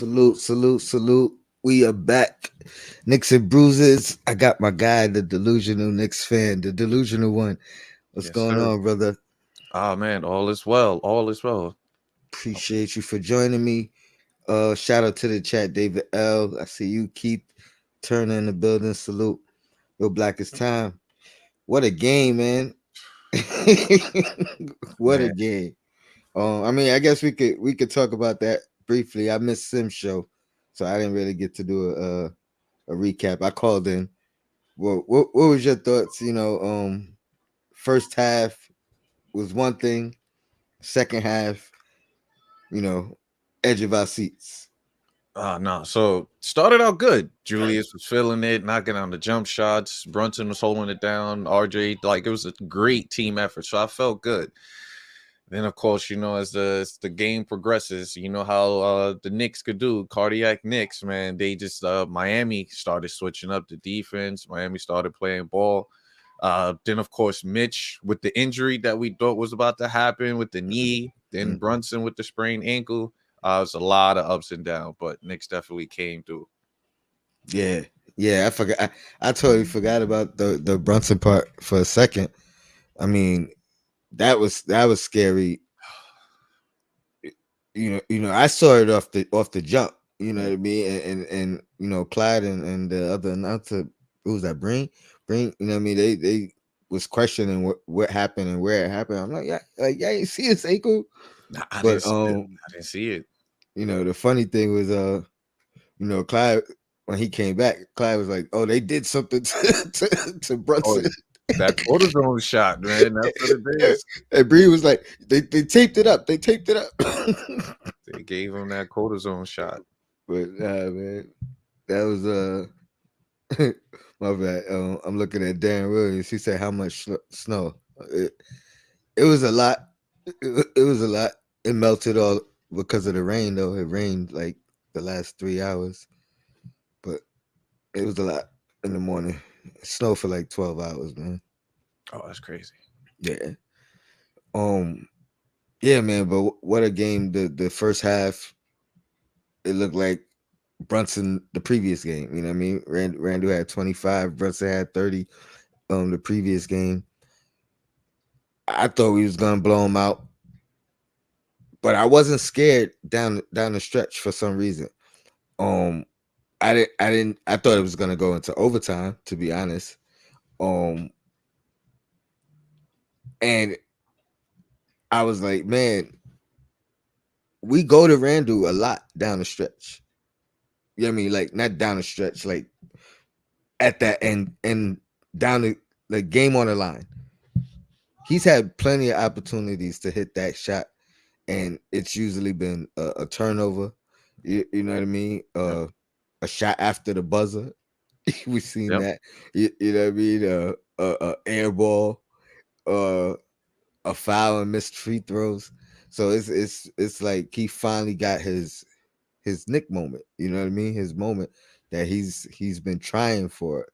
Salute, salute, salute. We are back. Knicks and bruises. I got my guy, the delusional Knicks fan, the delusional one. What's Yes, going sir. on, brother? Ah, man, all is well. All is well. Appreciate you for joining me. Shout out to the chat, David L. I see you, Keith Turner in the building. Salute. Yo, Black is time. What a game, man. What a Man, game. I mean, I guess we could talk about that briefly. I missed Sim show, so I didn't really get to do a recap. I called in. Well, what was your thoughts? First half was one thing. Second half, you know, edge of our seats. no. So started out good. Julius was feeling it, knocking on the jump shots. Brunson was holding it down. RJ, like it was a great team effort. So I felt good. Then of course, as the game progresses, you know how the Knicks could do, cardiac Knicks, man. They just Miami started switching up the defense. Miami started playing ball. Then of course Mitch with the injury that we thought was about to happen with the knee. Then Mm. Brunson with the sprained ankle. It was a lot of ups and downs, but Knicks definitely came through. Yeah, yeah. I forgot. I totally forgot about the Brunson part for a second. I mean, that was scary. I saw it off the jump. You know Yeah. what I mean? And Clyde and the other announcer, who was that? Breen. You know what I mean? They was questioning what happened and where it happened. I'm like, yeah, yeah, you see his ankle, Nah, I didn't. but See it. I didn't see it. the funny thing was Clyde, when he came back, Clyde was like, oh, they did something to Oh, Brunson. that cortisone shot, man. That's what it is. And Breen was like, they taped it up. They taped it up. They gave him that cortisone shot. But man, that was my bad. I'm looking at Darren Williams. He said how much snow. It was a lot. It was a lot. It melted all because of the rain though. It rained like the last 3 hours, but it was a lot in the morning. Snow for like 12 hours, man. Oh, that's crazy. Yeah. Um. Yeah, man. But what a game! The first half, it looked like Brunson the previous game. You know what I mean? Randall had 25. Brunson had 30. The previous game. I thought we was gonna blow him out, but I wasn't scared down the stretch for some reason. Um, I thought it was gonna go into overtime, to be honest. Um, and I was like, man, we go to Randall a lot down the stretch. You know what I mean? Like not down the stretch, like at that end and down the game on the line. He's had plenty of opportunities to hit that shot, and it's usually been a turnover. You know what I mean? Yep. A shot after the buzzer. We've seen Yep. that. You know what I mean? A air ball, uh, a foul and missed free throws. So it's like he finally got his Nick moment. You know what I mean? His moment that he's been trying for.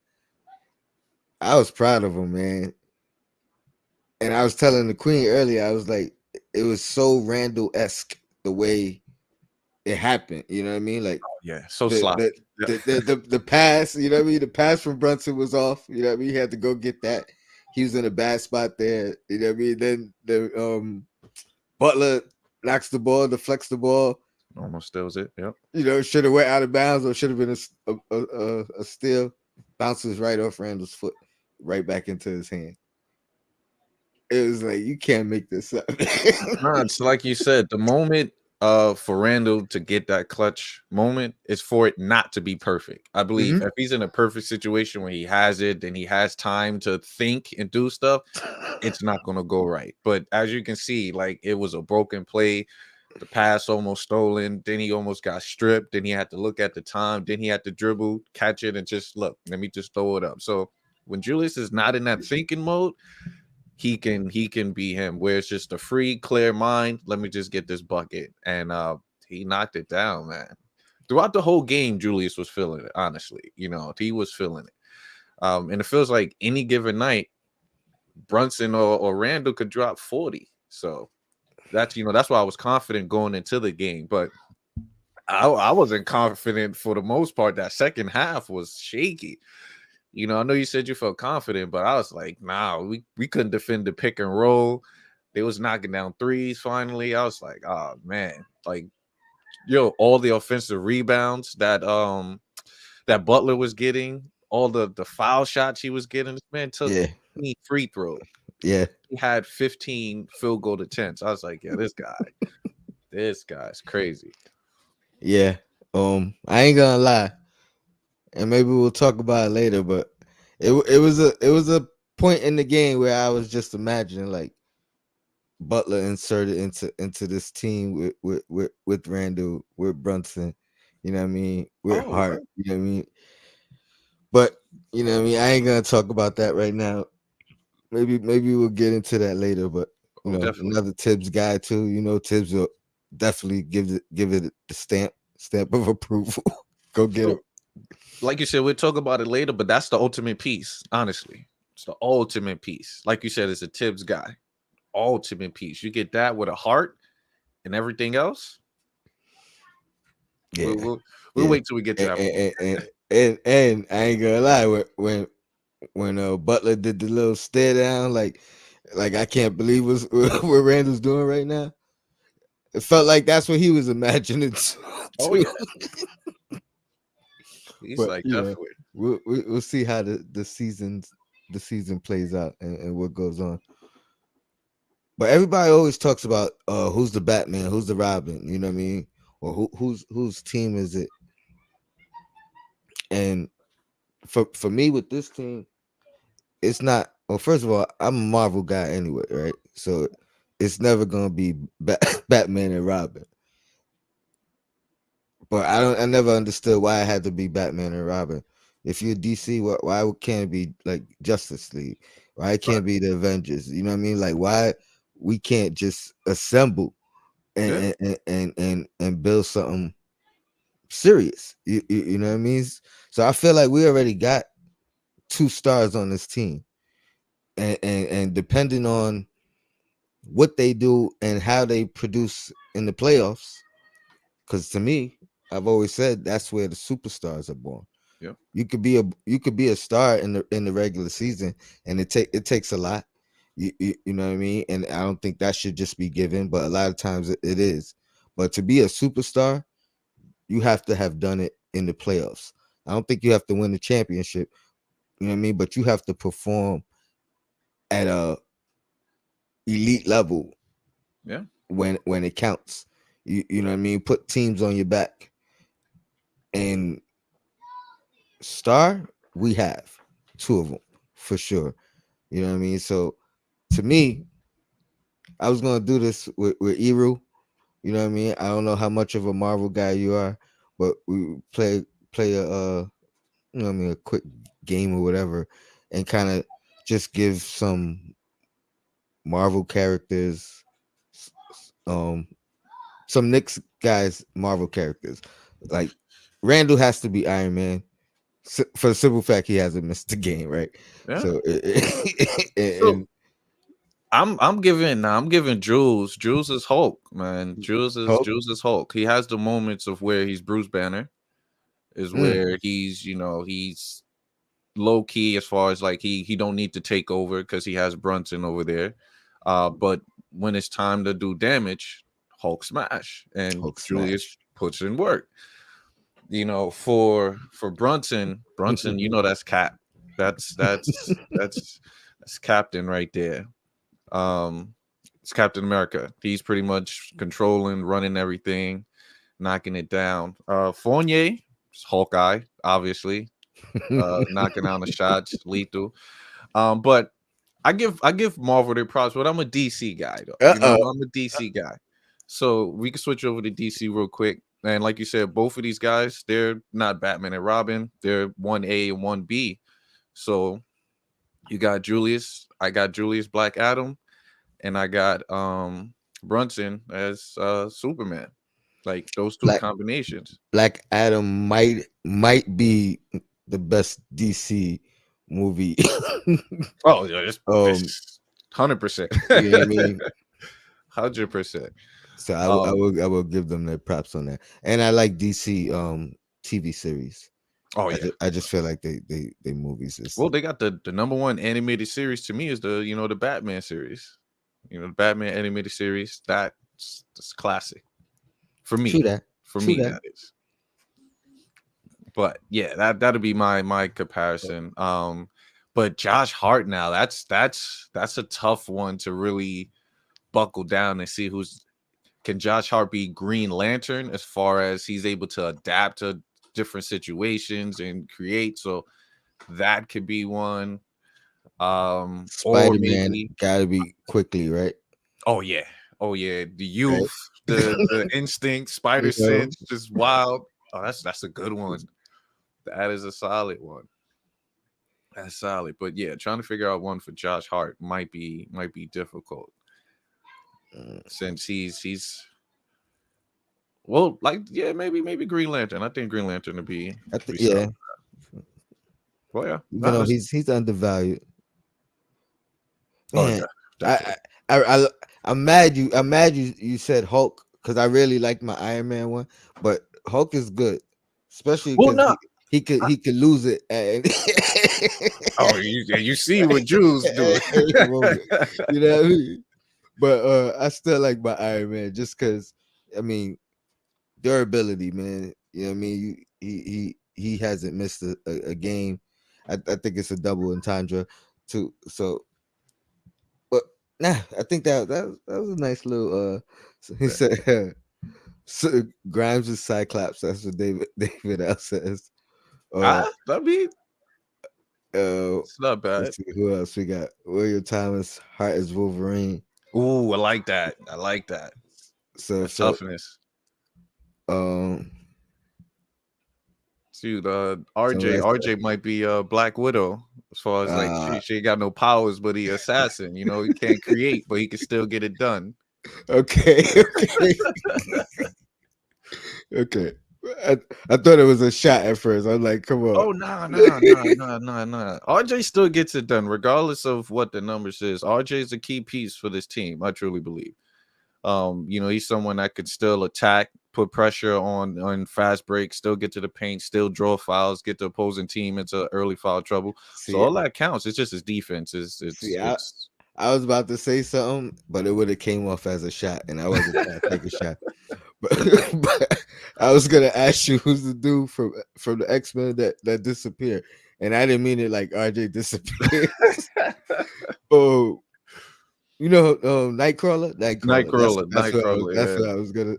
I was proud of him, man. And I was telling the Queen earlier, I was like, it was so Randall esque the way it happened. You know what I mean? Like Yeah. So the sloppy. the Yep. the pass. You know what I mean? The pass from Brunson was off. You know what I mean? He had to go get that. He was in a bad spot there. You know what I mean? Then the Butler knocks the ball, deflects the ball. Almost steals it. Yep. Should have went out of bounds or should have been a steal. Bounces right off Randall's foot, right back into his hand. It was like you can't make this up. Nah, it's like you said, the moment for Randall to get that clutch moment is for it not to be perfect. I believe Hmm. if he's in a perfect situation where he has it, then he has time to think and do stuff, it's not gonna go right. But as you can see, like it was a broken play. The pass almost stolen, then he almost got stripped, then he had to look at the time, then he had to dribble, catch it, and just look, let me just throw it up. So when Julius is not in that thinking mode, he can be him where it's just a free clear mind, let me just get this bucket, and he knocked it down, man. Throughout the whole game Julius was feeling it, honestly. He was feeling it. And it feels like any given night Brunson or Randall could drop 40. So that's why I was confident going into the game. But I wasn't confident for the most part. That second half was shaky. I know you said you felt confident, but I was like, nah, we couldn't defend the pick and roll. They was knocking down threes finally. I was like, oh man, like all the offensive rebounds that Butler was getting, all the foul shots he was getting. This man took Yeah, 15 free throws. yeah, He had 15 field goal attempts. I was like, yeah, this guy's crazy. yeah. I ain't gonna lie, and maybe we'll talk about it later. But it was a point in the game where I was just imagining like Butler inserted into this team with Randle, with Brunson, you know what I mean, with Oh, Hart, right. you know what I mean. But you know what I mean. I ain't gonna talk about that right now. Maybe we'll get into that later. But Oh, definitely. another Tibbs guy too. Tibbs will definitely give it the stamp of approval. Go get him. So, like you said, we'll talk about it later, but that's the ultimate piece, honestly. It's the ultimate piece. Like you said, it's a Tibbs guy. Ultimate piece. You get that with a heart and everything else. Yeah, We'll yeah. wait till we get to And that point. and, and, and I ain't gonna lie, when Butler did the little stare down, like I can't believe what Randall's doing right now. It felt like that's what he was imagining Oh too. yeah, he's But like definitely. we'll see how the season plays out and what goes on. But everybody always talks about who's the Batman, who's the Robin, you know what I mean, or whose team is it? And for me with this team, it's not. Well, first of all, I'm a Marvel guy anyway, right? So it's never gonna be Batman and Robin. But I never understood why it had to be Batman and Robin. If you're DC, why can't it be like Justice League? Why it Right. can't be the Avengers? You know what I mean? Like why we can't just assemble Yeah. and build something serious? You know what I mean? So I feel like we already got two stars on this team, and depending on what they do and how they produce in the playoffs, because to me, I've always said that's where the superstars are born. Yeah. You could be a star in the regular season, and it takes a lot. You know what I mean? And I don't think that should just be given, but a lot of times it is. But to be a superstar, you have to have done it in the playoffs. I don't think you have to win the championship. You know what I mean? But you have to perform at a elite level Yeah. when it counts. You know what I mean? Put teams on your back. And star, we have two of them for sure. You know what I mean? So to me, I was gonna do this with Eru. You know what I mean? I don't know how much of a Marvel guy you are, but we play a, a quick game or whatever, and kind of just give Marvel characters, um, some Knicks guys Marvel characters. Like Randall has to be Iron Man for the simple fact he hasn't missed a game, right? Yeah. So So and I'm giving Jules is Hulk, man. Hulk, Jules is Hulk. He has the moments of where he's Bruce Banner, is mm, where he's low key as far as like he don't need to take over because he has Brunson over there. But when it's time to do damage, Hulk smash and Hulk Julius smash. puts in work. For Brunson, that's Cap. That's Captain right there. Um, it's Captain America. He's pretty much controlling, running everything, knocking it down. Fournier, is Hawkeye, obviously, knocking down the shots, lethal. But I give Marvel their props, but I'm a DC guy though. Uh-oh. I'm a DC guy. So we can switch over to DC real quick. And like you said, both of these guys, they're not Batman and Robin. They're 1A and 1B. So you got Julius, I got Julius Black Adam, and I got Brunson as Superman. Like those two Black combinations. Black Adam might be the best DC movie. Oh, yeah, um, it's 100%. you know what I mean? 100%. So Um, I will give them their props on that. And I like DC TV series. oh yeah. I just feel like they movies is Well, they got the number one animated series to me is the Batman series. The Batman animated series. That's classic for true me. that. For True me, that. that is. But yeah, that'll be my comparison. But Josh Hart now, that's a tough one to really buckle down and see who's can Josh Hart be Green Lantern as far as he's able to adapt to different situations and create. So that could be one. Or Spider Man maybe gotta be quickly, right? oh yeah, oh yeah, the Right. youth, the instinct, spider You know, sense, just wild. Oh, that's a good one. That is a solid one. That's solid. But yeah, trying to figure out one for Josh Hart might be difficult mm, since he's well, like yeah, maybe Green Lantern. I think Green Lantern would I be think yeah. solid. Well, yeah, You no, know, that's he's undervalued. oh, Man, I definitely. I I'm mad you said Hulk because I really like my Iron Man one, but Hulk is good, especially Well, because no, he could lose it at oh, you see what Jews do. at any moment. You know what I mean? But I still like my Iron Man just because I mean durability, man. You know what I mean? He hasn't missed a game. I think it's a double entendre too. So but nah, I think that was a nice little. So he Yeah. said, so Grimes is Cyclops. That's what David L says. Uh, I mean, uh, it's not bad. let's see who else we got. William Thomas, Hart is Wolverine. Ooh, I like that. I like that. So That so toughness. um Dude, so RJ, that's RJ might be Black Widow as far as like uh she ain't got no powers, but he assassin. He can't create, but he can still get it done. okay okay okay. I, I thought it was a shot at first. I'm like, come on. Oh nah, nah, nah, nah, nah, nah. RJ still gets it done, regardless of what the numbers is. RJ is a key piece for this team. I truly believe. He's someone that could still attack, put pressure on fast breaks, still get to the paint, still draw fouls, get the opposing team into early foul trouble. So See, all that counts. It's just his defense. It's see, it's it's I was about to say something, but it would have came off as a shot, and I wasn't trying to take a shot. But, but I was gonna ask you who's the dude from the X-Men that disappeared, and I didn't mean it like RJ disappeared. Oh, you know, Nightcrawler. Nightcrawler, That's Nightcrawler. what Yeah. I was gonna.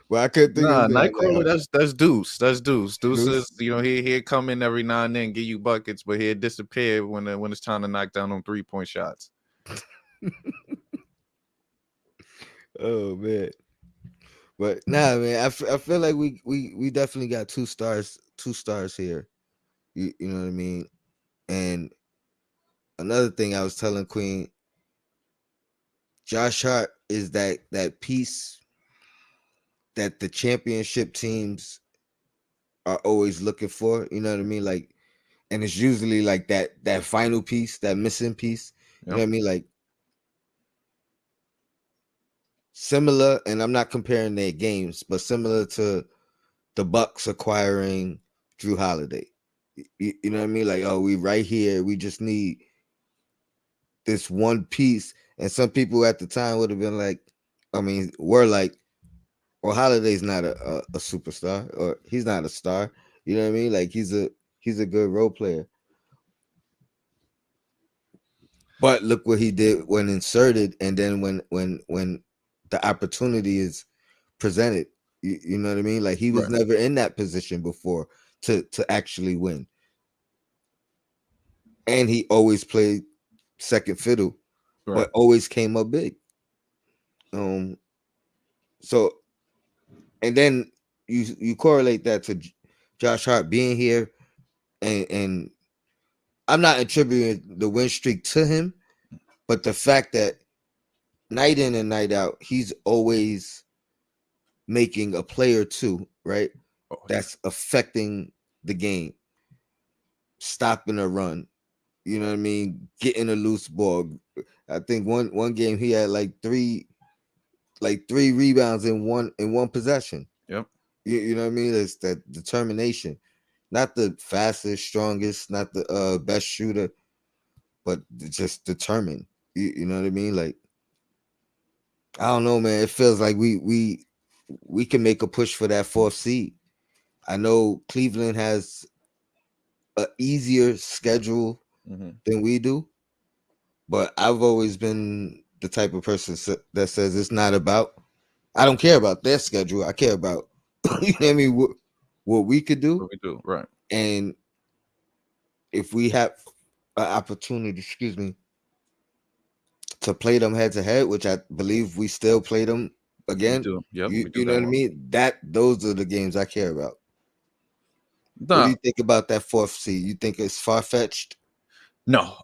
Well, I couldn't think of Nah, his name. I was like, Nightcrawler. That's Deuce. That's Deuce. Deuce is Deuce. he'd come in every now and then, give you buckets, but he'd disappear when it's time to knock down on 3-point shots. Oh man, but nah, man. I feel like we definitely got two stars here. You know what I mean? And another thing I was telling Queen, Josh Hart is that piece that the championship teams are always looking for. You know what I mean? Like, and it's usually like that final piece, that missing piece. You know Yep. what I mean? Like similar, and I'm not comparing their games, but similar to the Bucks acquiring Drew Holiday. You know what I mean? Like, oh, we right here. We just need this one piece. And some people at the time would have been like, I mean, were like, well, Holiday's not a superstar, or he's not a star. You know what I mean? Like he's a good role player. But look what he did when inserted, and then when the opportunity is presented. You know what I mean? Like he was Right. never in that position before to actually win, and he always played second fiddle, Right. but always came up big. Um, so and then you correlate that to Josh Hart being here, and I'm not attributing the win streak to him, but the fact that night in and night out, he's always making a play or two, right? Oh yeah. That's affecting the game, stopping a run. You know what I mean? Getting a loose ball. I think one game he had like like 3 rebounds in one possession. Yep. You know what I mean? It's that determination. Not the fastest, strongest, not the best shooter, but just determined. You know what I mean? Like I don't know, man. It feels like we can make a push for that fourth seed. I know Cleveland has a easier schedule Hmm. than we do, but I've always been the type of person that says it's not about. I don't care about their schedule. I care about you know what I mean what we could do, What we do, right? and if we have an opportunity, excuse me, to play them head to head, which I believe we still play them We again. do. Yep, You we do you know got what I one. mean? Those are the games I care about. What do No, you think about that fourth seed? You think it's far fetched? no.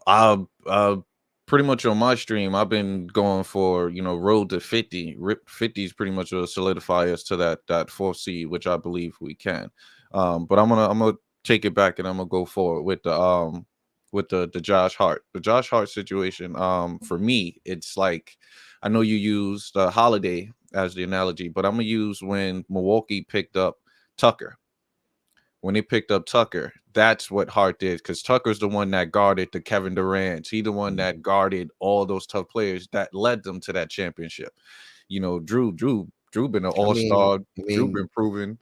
Pretty much on my stream, I've been going for road to 50. Rip 50 is pretty much a solidify us to that fourth seed, which I believe we can. But I'm gonna take it back and I'm gonna go forward with the Josh Hart, situation. For me, it's like I know you used Holiday as the analogy, but I'm gonna use when Milwaukee picked up Tucker. When they picked up Tucker, that's what Hart did, because Tucker's the one that guarded the Kevin Durant. He the one that guarded all those tough players that led them to that championship. Drew been an I all mean, star. I Drew mean, been proven.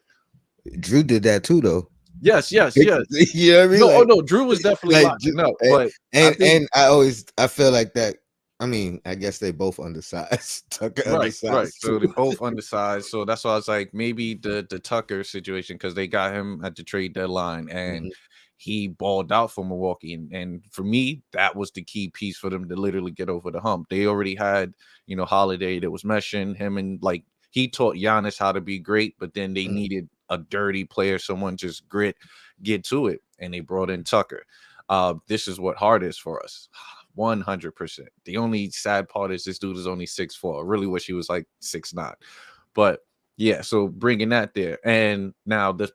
Drew did that too, though. Yes, yes, yes. You know what I mean? No, oh no, Drew was definitely Like, locking up, and but I and, think and I feel like that. I mean, I guess they both undersized. Tucker right, right. undersized too. So they both undersized. So that's why I was like, maybe the Tucker situation, because they got him at the trade deadline and Mhm. he balled out for Milwaukee. And for me, that was the key piece for them to literally get over the hump. They already had, Holiday that was meshing him, and like he taught Giannis how to be great, but then they Mhm. needed a dirty player, someone just get to it. And they brought in Tucker. This is what hard is for us. 100%. The only sad part is this dude is only 6'4". I really wish he was like 6'9". But yeah, so bringing that there. And now the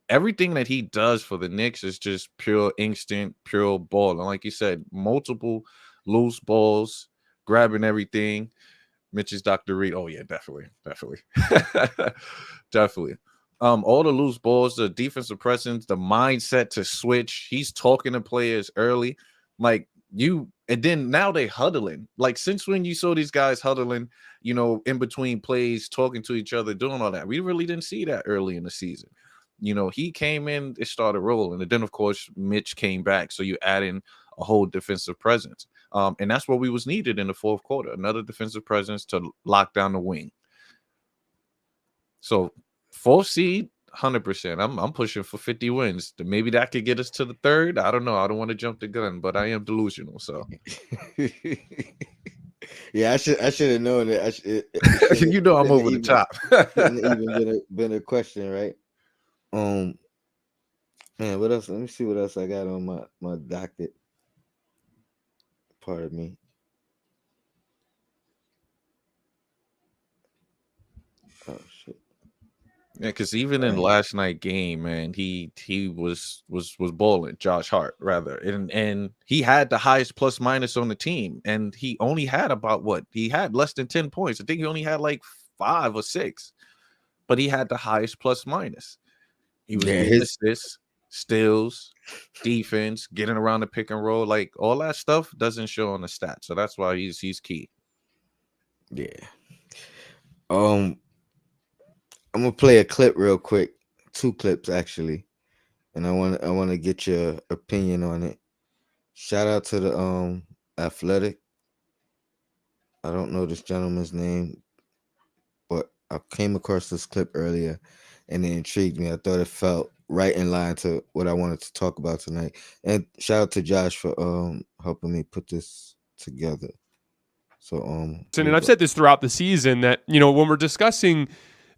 everything that he does for the Knicks is just pure instinct, pure ball. And like you said, multiple loose balls, grabbing everything. Mitch's Dr. Reed. Oh yeah, definitely, definitely, definitely. All the loose balls, the defensive presence, the mindset to switch. He's talking to players early, like and then now they huddling. Like since when you saw these guys huddling, in between plays, talking to each other, doing all that. We really didn't see that early in the season. He came in, it started rolling, and then of course Mitch came back. So you add in a whole defensive presence. And that's what we was needed in the fourth quarter. Another defensive presence to lock down the wing. So fourth seed, 100%. I'm pushing for 50 wins. Maybe that could get us to the third. I don't know. I don't want to jump the gun, but I am delusional. So Yeah, I should have known that. It shouldn't I'm shouldn't over the even top. shouldn't even been a question, right? Um, man, what else? Let me see what else I got on my docket. Pardon me. Oh shit. Yeah, because even in Dang. last night game, man, he was balling. Josh Hart, rather, and he had the highest plus minus on the team, and he only had about what he had less than 10 points. I think he only had like 5 or 6, but he had the highest plus minus. He was Yeah, getting his assists, steals, defense, getting around the pick and roll, like all that stuff doesn't show on the stats. So that's why he's key. yeah. Um, I'm gonna play a clip real quick, 2 clips actually, and I want to get your opinion on it. Shout out to the Athletic. I don't know this gentleman's name, but I came across this clip earlier, and it intrigued me. I thought it felt right in line to what I wanted to talk about tonight. And shout out to Josh for helping me put this together. So And here we I've go. said this throughout the season that, when we're discussing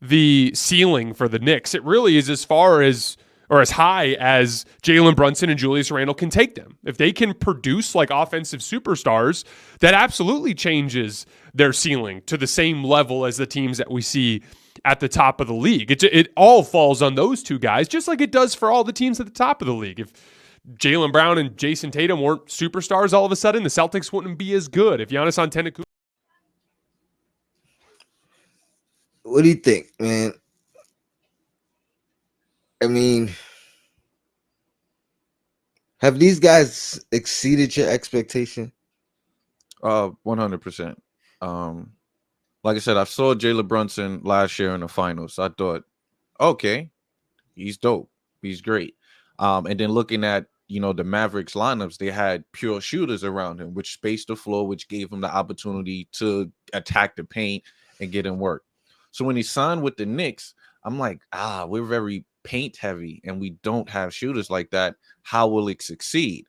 the ceiling for the Knicks, it really is as far as or as high as Jalen Brunson and Julius Randle can take them. If they can produce like offensive superstars, that absolutely changes their ceiling to the same level as the teams that we see at the top of the league. It all falls on those two guys, just like it does for all the teams at the top of the league. If Jaylen Brown and Jason Tatum weren't superstars all of a sudden, the Celtics wouldn't be as good. If Giannis Antetokounmpo what do you think, man? I mean, have these guys exceeded your expectation? 100%. Um, like I said, I saw Jalen Brunson last year in the finals. I thought, okay, he's dope. He's great. And then looking at the Mavericks lineups, they had pure shooters around him, which spaced the floor, which gave him the opportunity to attack the paint and get in work. So when he signed with the Knicks, I'm like, we're very paint heavy and we don't have shooters like that. How will it succeed?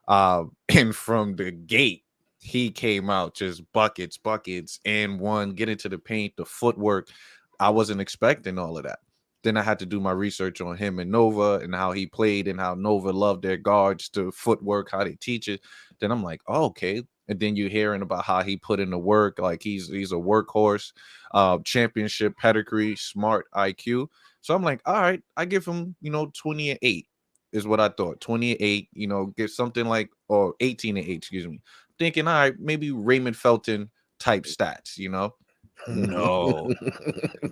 And from the gate, he came out just buckets, and one, get into the paint, the footwork. I wasn't expecting all of that. Then I had to do my research on him and Nova and how he played and how Nova loved their guards to footwork, how they teach it. Then I'm like, oh, okay. And then you're hearing about how he put in the work, like he's a workhorse, championship pedigree, smart IQ. So I'm like, all right, I give him, 28 is what I thought. 28, get something like, or 18 and 8, excuse me. Thinking, all right, maybe Raymond Felton type stats. No,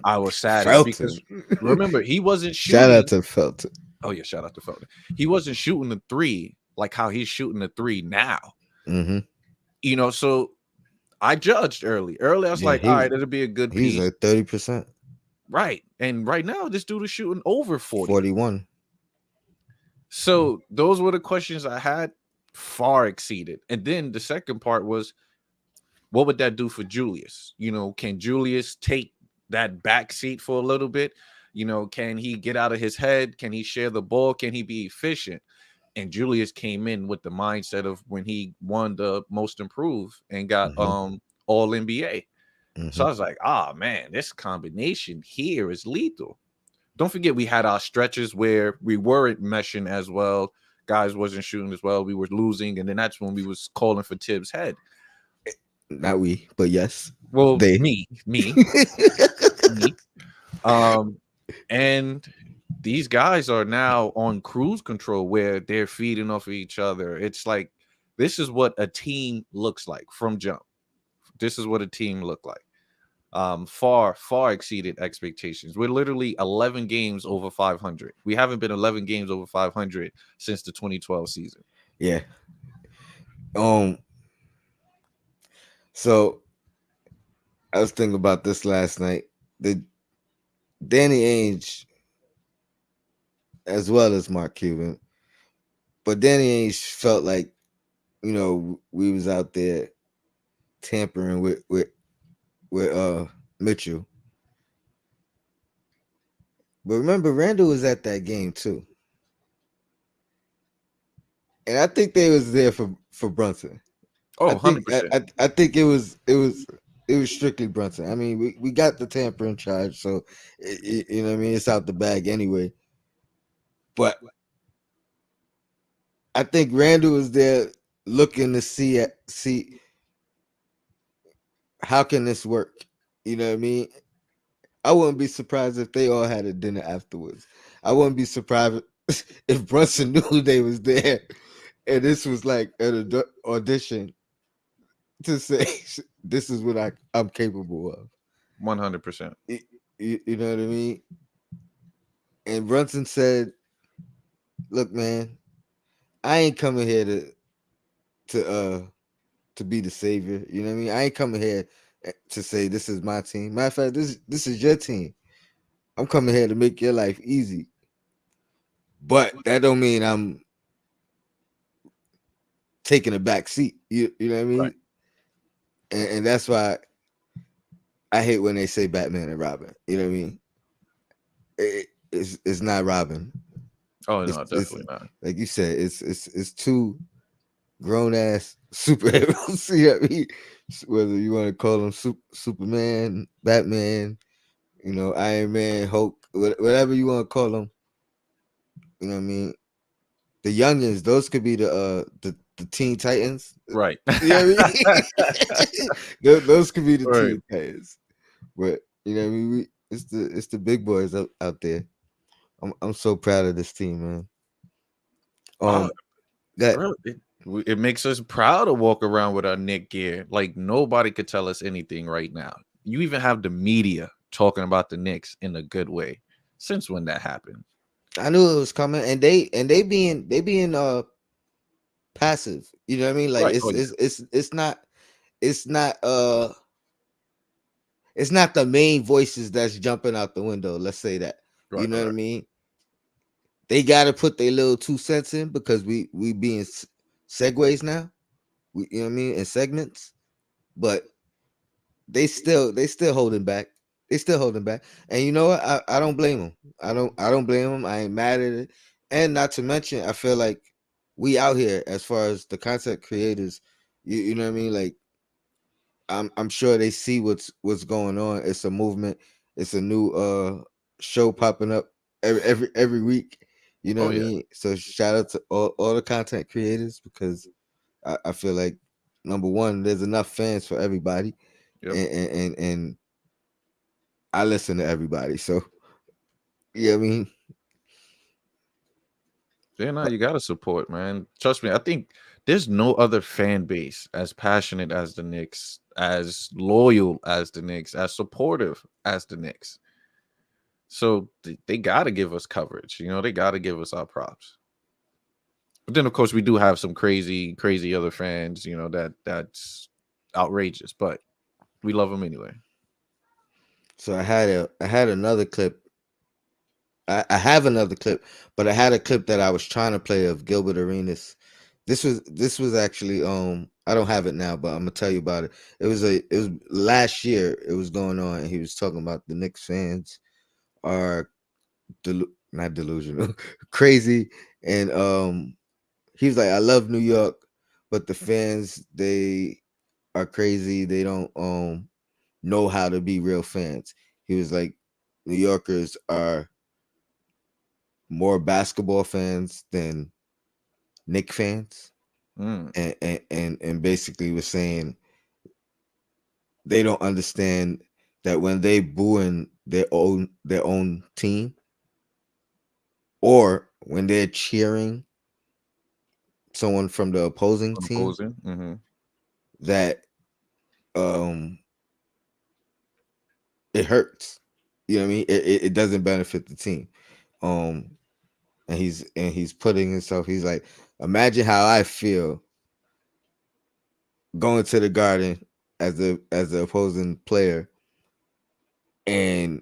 I was saddened because Felton. remember, he wasn't Shout out shooting. to Felton. Oh, yeah, shout out to Felton. He wasn't shooting the three like how he's shooting the three now. Mm-hmm. So I judged early. Early, I was Yeah, like, all right, it'll be a good he's piece. at 30%. Right. And right now, this dude is shooting over 40. 41. So those were the questions I had, far exceeded. And then the second part was, what would that do for Julius? Can Julius take that back seat for a little bit? Can he get out of his head? Can he share the ball? Can he be efficient? And Julius came in with the mindset of when he won the most improved and got all NBA. So I was like, man, this combination here is lethal. Don't forget, we had our stretches where we weren't meshing as well. Guys wasn't shooting as well. We were losing, and then that's when we was calling for Tibbs' head. Not we, but yes. Well, They. me. And these guys are now on cruise control where they're feeding off of each other. It's like, this is what a team looks like from jump. This is what a team looked like. Far exceeded expectations. We're literally 11 games over 500. We haven't been 11 games over 500 since the 2012 season. Yeah. So I was thinking about this last night. The Danny Ainge, as well as Mark Cuban, but Danny Ainge felt like, we was out there tampering with Mitchell. But remember, Randle was at that game too, and I think they was there for Brunson. Oh, I think 100%. I think it was strictly Brunson. I mean, we got the tampering charge, so you know what I mean. It's out the bag anyway. But I think Randall was there looking to see how can this work. You know what I mean? I wouldn't be surprised if they all had a dinner afterwards. I wouldn't be surprised if Brunson knew they was there, and this was like an audition to say this is what I'm capable of. 100%. You know what I mean? And Brunson said, "Look, man, I ain't coming here to be the savior. You know what I mean? I ain't coming here to say this is my team. Matter of fact, this is your team. I'm coming here to make your life easy. But that don't mean I'm taking a back seat. You know what I mean? Right. And that's why I hate when they say Batman and Robin. You know what I mean? It's not Robin. Oh, no, definitely not. Like you said, it's two grown ass superheroes. You know what I mean? Whether you want to call them Superman, Batman, Iron Man, Hulk, whatever you want to call them. You know what I mean? The youngins, those could be the Teen Titans. Right. You know what I mean? Those could be the Right. Teen Titans. But you know what I mean? It's the big boys out there. I'm so proud of this team, man. Bro, it makes us proud to walk around with our Knick gear. Like, nobody could tell us anything right now. You even have the media talking about the Knicks in a good way. Since when that happened? I knew it was coming, and they being passive. You know what I mean? Like Right. Oh yeah. it's not it's not the main voices that's jumping out the window. Let's say that. You Right. know what I Right. mean? They got to put their little 2 cents in because we being segues now. We, you know what I mean, in segments, but they still holding back. They still holding back, and you know what? I don't blame them. I don't blame them. I ain't mad at it, and not to mention, I feel like we out here as far as the content creators. You know what I mean? Like I'm sure they see what's going on. It's a movement. It's a new show popping up every week. You know Oh what I yeah. mean? So shout out to all the content creators because I feel like number one, there's enough fans for everybody, Yep. and I listen to everybody. So yeah, I mean, Yeah, no, you gotta support, man. Trust me, I think there's no other fan base as passionate as the Knicks, as loyal as the Knicks, as supportive as the Knicks. So they gotta give us coverage. You know, they gotta give us our props. But then, of course, we do have some crazy, crazy other fans. You know that's outrageous, but we love them anyway. so I had another clip. I have another clip, but I had a clip that I was trying to play of Gilbert Arenas. This was actually I don't have it now, but I'm gonna tell you about it. It was last year. It was going on, and he was talking about the Knicks fans are not delusional, crazy, and he was like, I love New York, but the fans they are crazy. They don't know how to be real fans. He was like, New Yorkers are more basketball fans than Knick fans, Mm, and basically was saying they don't understand that when they booing their own team or when they're cheering someone from the opposing team unopposing. Mm-hmm. that um it hurts. You know what I mean? It doesn't benefit the team. Um and he's putting himself, he's like, imagine how I feel going to the garden as the opposing player, and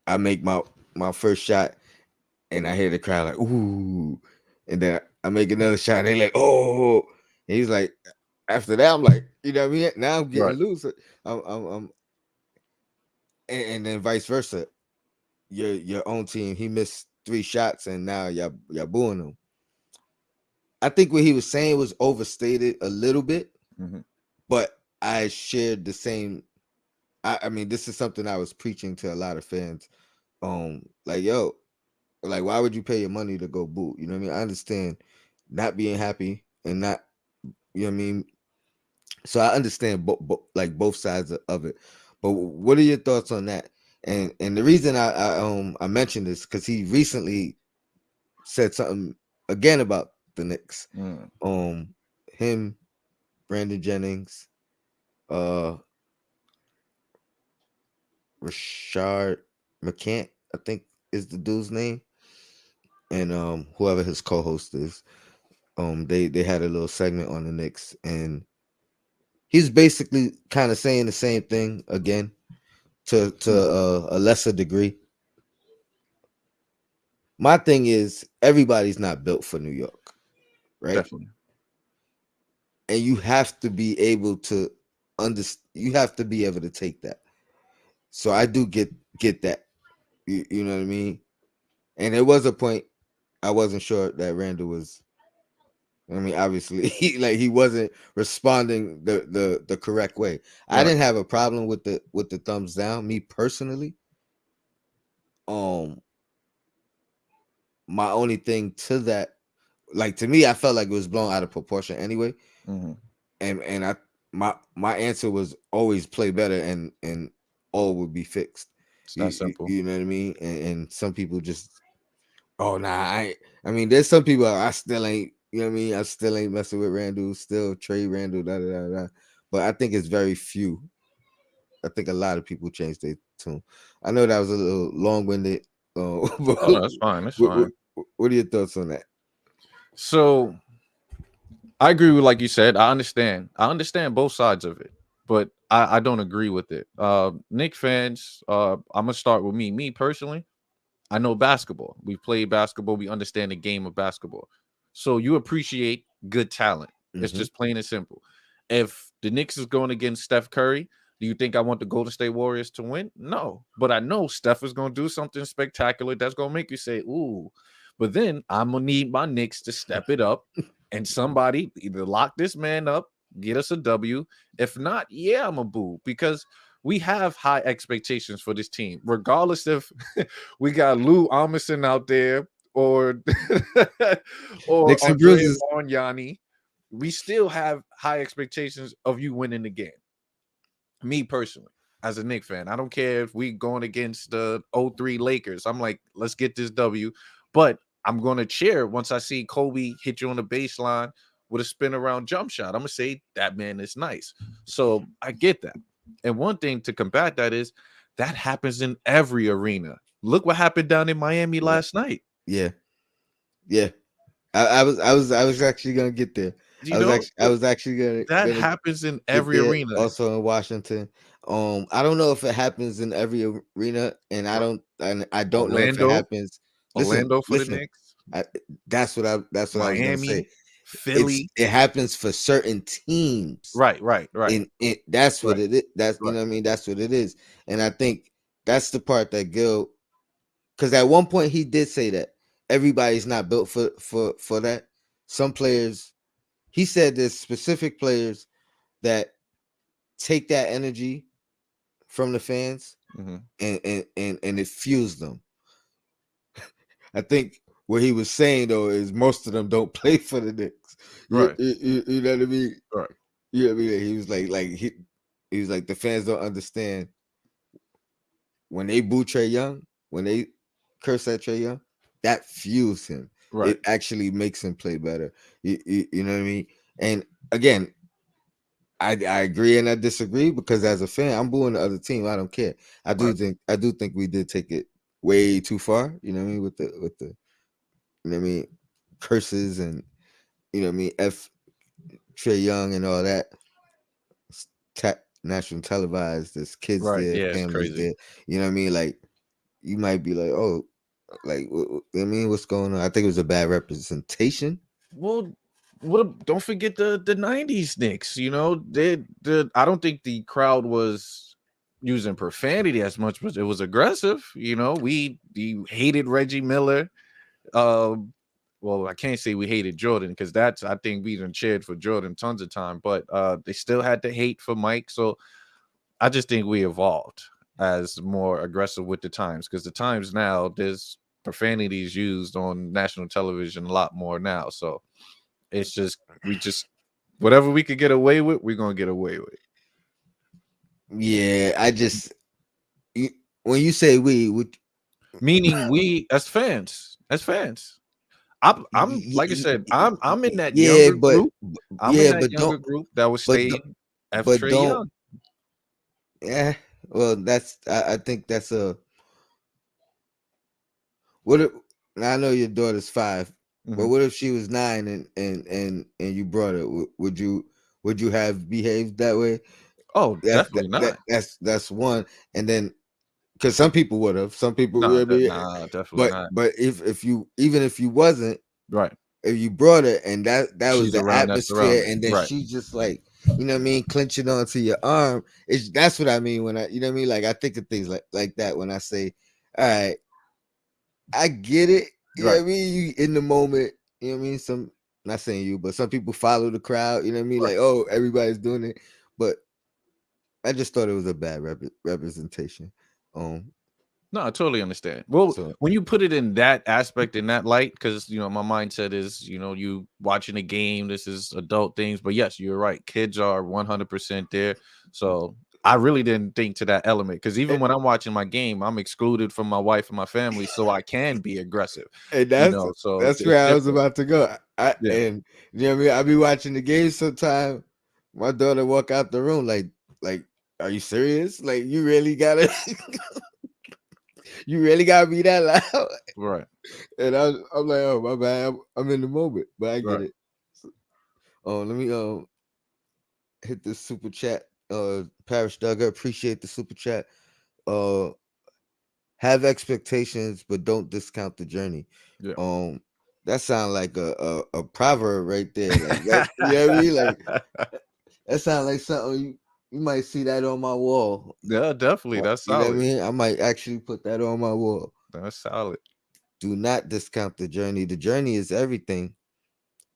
I make my first shot, and I hear the crowd like ooh, and then I make another shot, and they like oh, and he's like, after that I'm like, you know what I mean? Now I'm getting Right. loose. I'm and then vice versa. Your own team, he missed 3 shots, and now y'all booing him. I think what he was saying was overstated a little bit, Mm-hmm. but I shared the same. I mean, this is something I was preaching to a lot of fans. Like, yo, like, why would you pay your money to go boot? You know what I mean? I understand not being happy and not, you know what I mean? So I understand like both sides of it. But what are your thoughts on that? And the reason I mentioned this because he recently said something again about the Knicks. Mm. Um, him, Brandon Jennings, uh, Rashard McCant, I think is the dude's name, and whoever his co-host is. They had a little segment on the Knicks, and he's basically kind of saying the same thing again to Mm. a lesser degree. My thing is everybody's not built for New York, right? Definitely. And you have to be able to understand. You have to be able to take that. So I do get that. You know what I mean? And there was a point I wasn't sure that Randall was. I mean, obviously, he wasn't responding the correct way. I Right. didn't have a problem with the thumbs down. Me personally, um, my only thing to that, like to me, I felt like it was blown out of proportion anyway. Mm-hmm. And my answer was always play better, and all would be fixed. It's You, that you, simple. you know what I mean? And some people just, oh nah, I mean, there's some people I still ain't, you know what I mean? I still ain't messing with Randall, still trade Randall, da da da da. But I think it's very few. I think a lot of people changed their tune. I know that was a little long winded. But Oh no, that's fine. That's fine. what are your thoughts on that? So I agree with, like you said. I understand. I understand both sides of it, but I don't agree with it. Knicks fans. I'm gonna start with me. Me personally, I know basketball. We played basketball. We understand the game of basketball. So you appreciate good talent. It's Mm-hmm. just plain and simple. If the Knicks is going against Steph Curry, do you think I want the Golden State Warriors to win? No. But I know Steph is going to do something spectacular that's going to make you say, ooh. But then I'm going to need my Knicks to step it up and somebody either lock this man up, get us a W. If not, yeah, I'm a boo because we have high expectations for this team, regardless if we got Lou Amundsen out there or or Knicks and Andrea bruises. Bargnani. We still have high expectations of you winning the game. Me personally, as a Knicks fan, I don't care if we going against the '03 Lakers. I'm like, let's get this W. But I'm going to cheer once I see Kobe hit you on the baseline with a spin around jump shot. I'm going to say that man is nice. So I get that. And one thing to combat that is that happens in every arena. Look what happened down in Miami Yeah. last night. Yeah. Yeah. I was actually gonna get there. You know, I was actually that gonna happens in get every there. arena. Also in Washington. I don't know if it happens in every arena, and I don't know if it Orlando, happens. Orlando for the Listen. Knicks, I, that's what I was gonna say. Miami, Philly. It happens for certain teams. Right. And that's what Right. it is. That's you Right. know what I mean. That's what it is. And I think that's the part that Gil, because at one point he did say that everybody's not built for that. Some players, he said there's specific players that take that energy from the fans Mhm. and it fuels them. I think what he was saying though is most of them don't play for the Knicks. Right. You know what I mean? Right. You know what I mean? He was he was like the fans don't understand when they boo Trey Young, when they curse at Trey Young, that fuels him. Right. It actually makes him play better. You know what I mean? And again, I agree and I disagree because as a fan, I'm booing the other team. I don't care. I do think we did take it way too far. You know what I mean? With the you know what I mean curses and you know what I mean F Trey Young and all that. National televised. There's kids Right. there, Yeah, it's families crazy. there. You know what I mean? Like you might be like, oh, like I mean, what's going on? I think it was a bad representation. Well, don't forget the '90s Knicks. You know, I don't think the crowd was using profanity as much, but it was aggressive. You know, we hated Reggie Miller. Well, I can't say we hated Jordan because that's I think we done cheered for Jordan tons of time, but they still had the hate for Mike. So I just think we evolved as more aggressive with the times because the times now there's profanities used on national television a lot more now. So it's just we just whatever we could get away with, we're gonna get away with. Yeah, when you say we, Meaning we as fans. I'm like I said, I'm in that yeah, younger group. I'm in yeah, that younger group that was but staying F but Trey don't, Young. yeah. Well, I think that's a what. If, now I know your daughter's 5, but Mhm. what if she was 9 and you brought her? Would you have behaved that way? Oh, definitely not. That's one. And then because some people would have, some people, you know Nah, what I mean? definitely not. But if you even if you wasn't, Right. if you brought it and that was She's the around that atmosphere, surrounding. and then Right. she just like you know what I mean, clenching onto your arm. That's what I mean when I you know what I mean. Like I think of things like that when I say, all right, I get it. You know what Right. I mean? You in the moment. You know what I mean? Some not saying you, but some people follow the crowd. You know what I mean? Right. Like oh, everybody's doing it, but I just thought it was a bad representation. No, I totally understand. Well, So when you put it in that aspect, in that light, because you know, my mindset is, you know, you watching a game, this is adult things. But yes, you're right. Kids are 100% there. So I really didn't think to that element because even when I'm watching my game, I'm excluded from my wife and my family, so I can be aggressive. and You know, so that's it's where I was different. about to go. Yeah. And you know what I mean. I be watching the game sometime. My daughter walk out the room like are you serious? Like you really gotta you really gotta be that loud? Right. And I'm like, oh my bad, I'm in the moment, but I get Right. it. Oh, let me hit this super chat. Parish Duggar, appreciate the super chat. Uh, have expectations, but don't discount the journey. Yeah. Um, that sounds like a proverb right there. Like that, you know what I mean? Like that sounds like something you might see that on my wall. Yeah, definitely. That's You know what I solid. mean? I might actually put that on my wall. That's solid. Do not discount the journey. The journey is everything,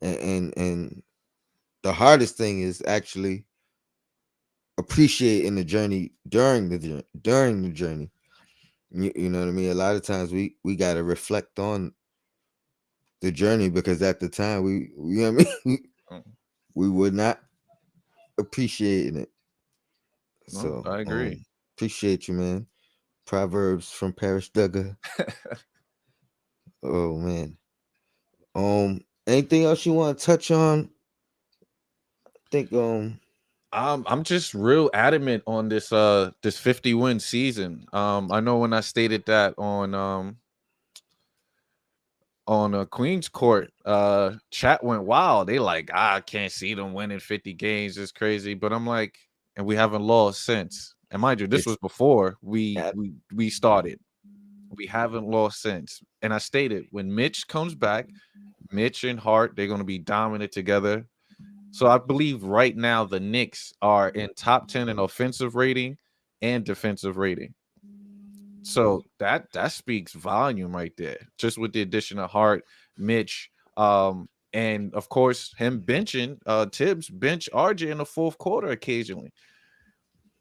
and the hardest thing is actually appreciating the journey during the journey. You know what I mean? A lot of times we got to reflect on the journey because at the time you know what I mean Mm. we were not appreciating it. No, So I agree. appreciate you, man. Proverbs from Parish Duggar. Oh man. Anything else you want to touch on? I think I'm just real adamant on this 50 win season. I know when I stated that on Queen's Court, chat went wild. They like, I can't see them winning 50 games. It's crazy. But I'm like, and we haven't lost since. And mind you, this it's was before we at- we we started. We haven't lost since. And I stated when Mitch comes back, Mitch and Hart, they're gonna be dominant together. So I believe right now the Knicks are in top 10 in offensive rating and defensive rating. So that speaks volume right there. Just with the addition of Hart, Mitch, and of course him benching Tibbs bench RJ in the fourth quarter occasionally.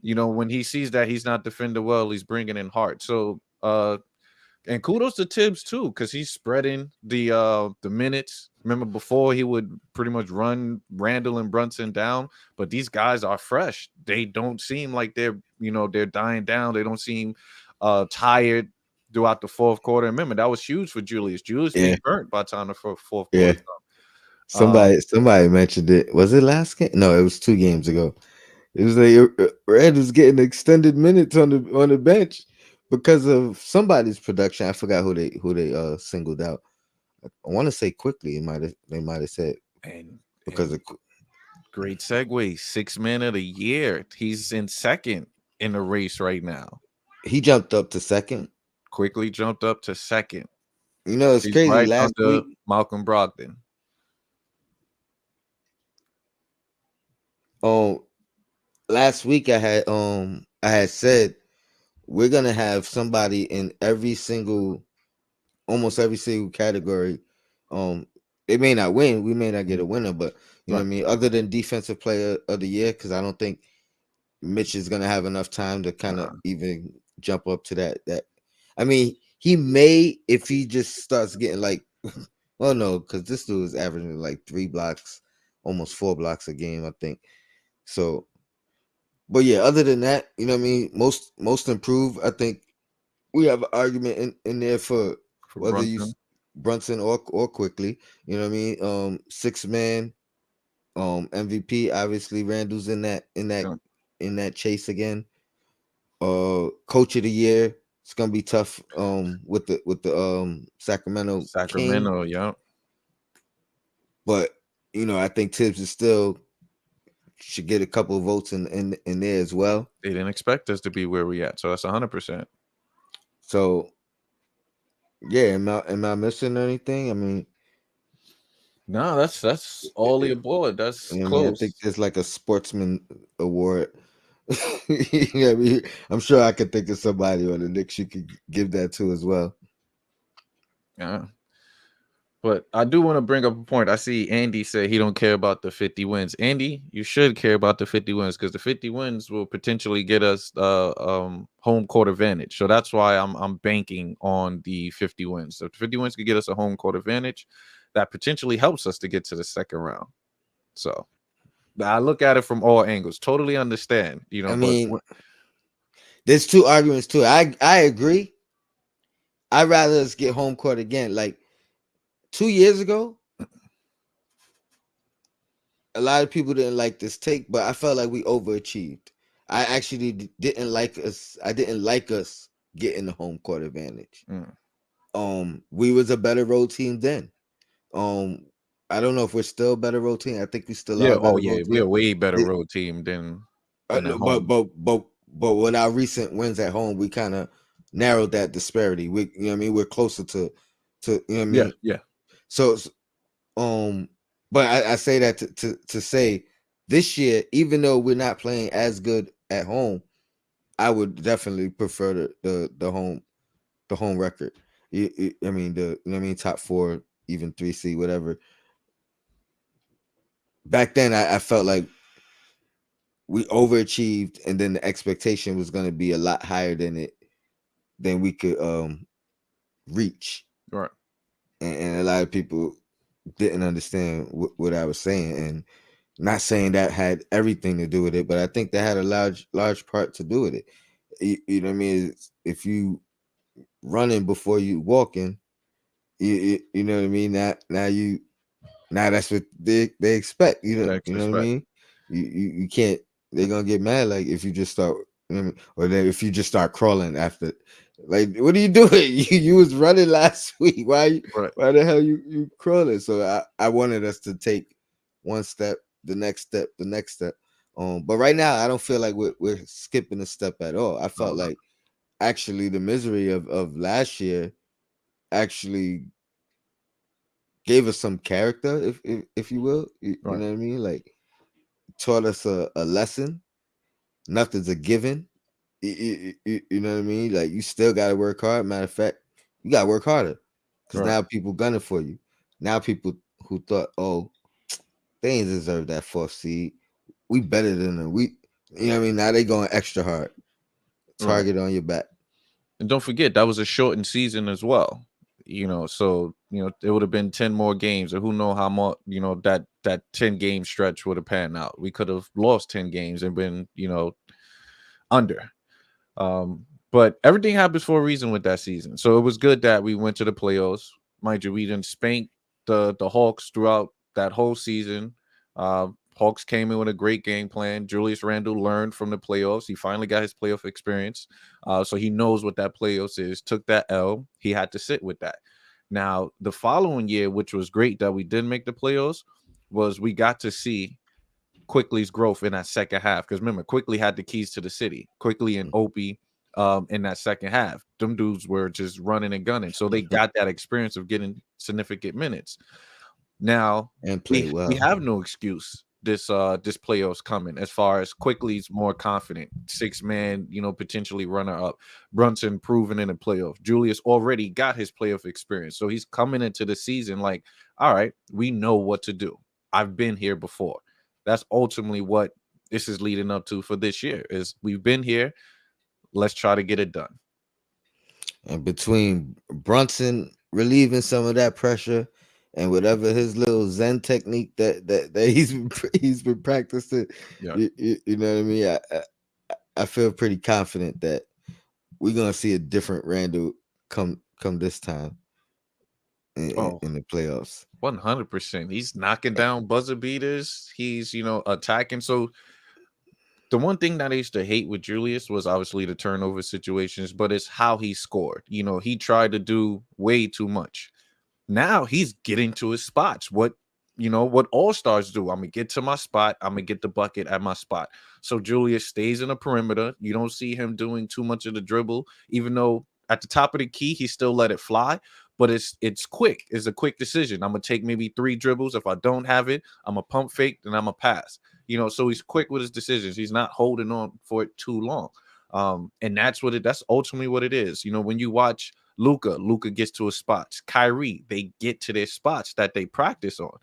You know, when he sees that he's not defending well, he's bringing in Hart. So and kudos to Tibbs too, because he's spreading the minutes. Remember before he would pretty much run Randle and Brunson down, but these guys are fresh. They don't seem like they're dying down. They don't seem tired throughout the fourth quarter. Remember that was huge for Julius. Julius yeah, being burnt by the time the fourth yeah. quarter. Somebody mentioned it. Was it last game? No, it was 2 games ago. It was like Red was getting extended minutes on the bench because of somebody's production. I forgot who they singled out. I want to say quickly. They might have said because And of great segue. 6 man of the year. He's in second in the race right now. he jumped up to second. Quickly jumped up to second. You know, it's He's crazy. right under Malcolm Brogdon. Um, last week I had said we're gonna have somebody in almost every single category. Um, they may not win. We may not get a winner, but you know what Right. I mean. Other than defensive player of the year, because I don't think Mitch is gonna have enough time to kind of Nah. even jump up to that. I mean, he may if he just starts getting like, well, no, because this dude is averaging like 3 blocks, almost 4 blocks a game, I think. So, but yeah, other than that, you know what I mean. Most improved, I think we have an argument in there for For whether you Brunson. Brunson or quickly. You know what I mean. 6 man, MVP. Obviously, Randall's Yeah. in that chase again. Coach of the year. It's gonna be tough. With the Sacramento King, Sacramento, yeah. but you know I think Tibbs is still should get a couple of votes in there as well. They didn't expect us to be where we at. So that's 100%. So yeah, am I missing anything? I mean, No, that's all the aboard. That's you know what I mean, I think close. there's like a sportsman award. You know what I mean? I'm sure I could think of somebody on the Knicks you could give that to as well. Yeah. But I do want to bring up a point. I see Andy say he don't care about the 50 wins. Andy, you should care about the 50 wins because the 50 wins will potentially get us home court advantage. So that's why I'm banking on the 50 wins. So if the 50 wins could get us a home court advantage, that potentially helps us to get to the second round. So I look at it from all angles. Totally understand, I but mean, there's two arguments too. I agree. I'd rather us get home court again. Like 2 years ago, a lot of people didn't like this take, but I felt like we overachieved. I actually didn't like us. I didn't like us getting the home court advantage. Mm. We was a better road team then. Um, I don't know if we're still a better road team. I think we still are Yeah. a Oh better yeah, road we're team. a way better The- road team than at but home. but but but with our recent wins at home, we kind of narrowed that disparity. We, you know what I mean, we're closer to you know what I Yeah. mean. Yeah. So um, but I say that to say this year, even though we're not playing as good at home, I would definitely prefer the home record. I mean the, you know what I mean, top four, even 3C, whatever. Back then, I felt like we overachieved, and then the expectation was going to be a lot higher than we could reach, Right. and a lot of people didn't understand what I was saying, and not saying that had everything to do with it, but I think that had a large part to do with it. You know what I mean? If you running before you walking, you know what I mean. Now that's what they expect. That's You know what I respect. mean. You can't. They're gonna get mad like if you just start, you know what I mean? Or then if you just start crawling after. Like, what are you doing? You was running last week. Right. Why the hell you crawling? So I wanted us to take one step, the next step, the next step. But right now I don't feel like we're skipping a step at all. I No, felt no. like actually the misery of last year actually gave us some character, if you will. You Right. know what I mean? Like, taught us a lesson. Nothing's a given. You know what I mean? Like, you still got to work hard. Matter of fact, you got to work harder because Right. now people gunning for you. Now people who thought, oh, they ain't deserve that fourth seed. We better than them. You know what I mean? Now they going extra hard. Right. Target on your back. And don't forget that was a shortened season as well. So it would have been 10 more games, or who know how much that 10-game stretch would have panned out. We could have lost 10 games and been under. But everything happens for a reason with that season. So it was good that we went to the playoffs. Mind you, we didn't spank the Hawks throughout that whole season. Hawks came in with a great game plan. Julius Randle learned from the playoffs. He finally got his playoff experience. So he knows what that playoffs is. Took that L. He had to sit with that. Now, the following year, which was great that we did make the playoffs, was we got to see Quickly's growth in that second half. Because remember, Quickly had the keys to the city. Quickly and Opie in that second half. Them dudes were just running and gunning. So they got that experience of getting significant minutes. Now And play we well. have no excuse this playoffs coming as far as Quickly's more confident. 6-man, potentially runner up. Brunson proven in the playoff. Julius already got his playoff experience. So he's coming into the season like, all right, we know what to do. I've been here before. That's ultimately what this is leading up to for this year is we've been here. Let's try to get it done. And between Brunson relieving some of that pressure and whatever his little Zen technique that he's been practicing, Yeah. you know what I mean. I feel pretty confident that we're gonna see a different Randall come this time Oh, in the playoffs. 100%. He's knocking down buzzer beaters. He's, attacking. So the one thing that I used to hate with Julius was obviously the turnover situations, but it's how he scored. He tried to do way too much. Now he's getting to his spots. What all stars do. I'm gonna get to my spot. I'm gonna get the bucket at my spot. So Julius stays in the perimeter. You don't see him doing too much of the dribble, even though at the top of the key he still let it fly. But it's quick. It's a quick decision. I'm gonna take maybe 3 dribbles. If I don't have it, I'm a pump fake, then I'm a pass. So he's quick with his decisions. He's not holding on for it too long. And that's ultimately what it is. When you watch Luka gets to his spots. Kyrie, they get to their spots that they practice on.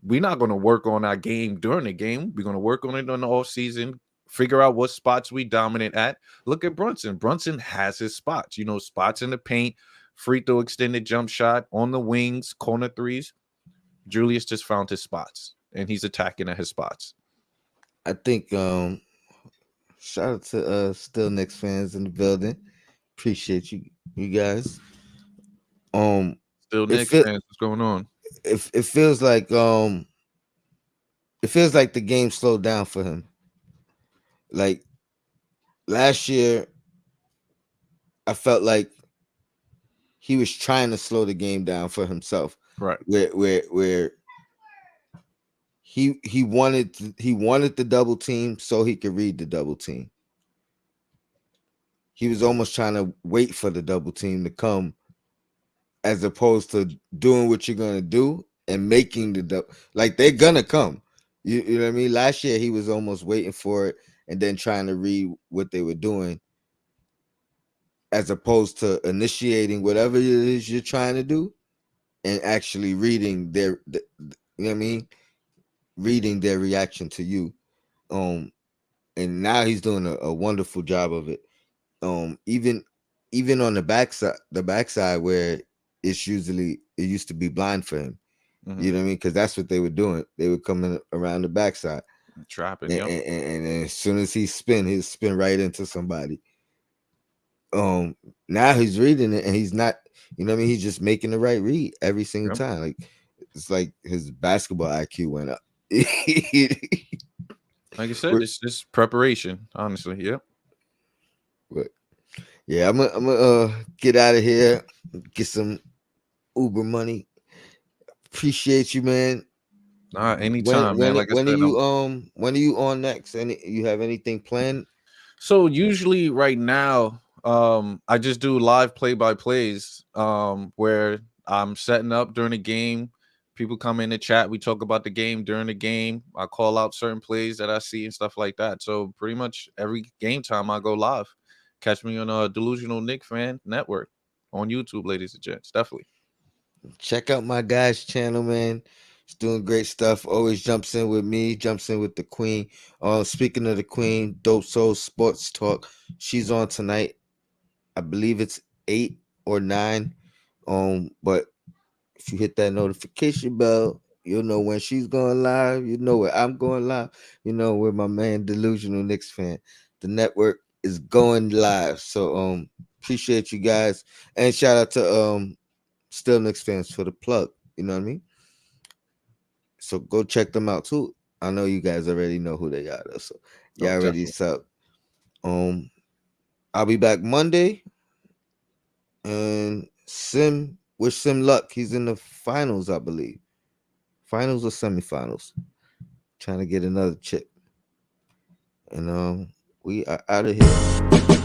We're not going to work on our game during the game. We're going to work on it on the off season, figure out what spots we dominate at. Look at Brunson. Brunson has his spots, spots in the paint, free throw extended jump shot on the wings, corner threes. Julius just found his spots and he's attacking at his spots. I think shout out to still Knicks fans in the building. Appreciate you guys. Um Still it Knicks feel fans, what's going on? it feels like it feels like the game slowed down for him. Like last year I felt like he was trying to slow the game down for himself, Right. where he wanted the double team so he could read the double team. He was almost trying to wait for the double team to come, as opposed to doing what you're gonna do and making like they're gonna come. You know what I mean? Last year he was almost waiting for it and then trying to read what they were doing, as opposed to initiating whatever it is you're trying to do and actually reading you know what I mean? Reading their reaction to you. Um, and now he's doing a wonderful job of it. Even on the backside where it used to be blind for him. Hmm. You know what I mean? Because that's what they were doing. They were coming around the backside, Trapping. and, Yep. and, and as soon as he'd spin right into somebody. Now he's reading it, and he's not. You know what I mean? He's just making the right read every single Yep. time. Like it's like his basketball IQ went up. Like I said, But it's just preparation. Honestly. Yep. yeah, I'm gonna get out of here, get some Uber money. Appreciate you, man. Anytime, man. Like I said, When are you on next? You have anything planned? so usually right now, I just do live play by plays, where I'm setting up during the game. People come in the chat. We talk about the game during the game. I call out certain plays that I see and stuff like that. So pretty much every game time I go live. Catch me on a Delusional Nick Fan Network on YouTube, ladies and gents. Definitely. Check out my guy's channel, man. He's doing great stuff. Always jumps in with me, jumps in with the queen. Speaking of the queen, Dope Soul Sports Talk. She's on tonight. I believe it's 8 or 9. But if you hit that notification bell, you'll know when she's going live. You know where I'm going live. You know where my man Delusional Knicks Fan. The network is going live. So appreciate you guys. And shout out to Still Knicks fans for the plug. You know what I mean? So go check them out too. I know you guys already know who they are though. So Oh, y'all already definitely. sub. Um I'll be back Monday, and wish Sim luck. He's in the finals, I believe. Finals or semifinals. Trying to get another chip. And we are out of here.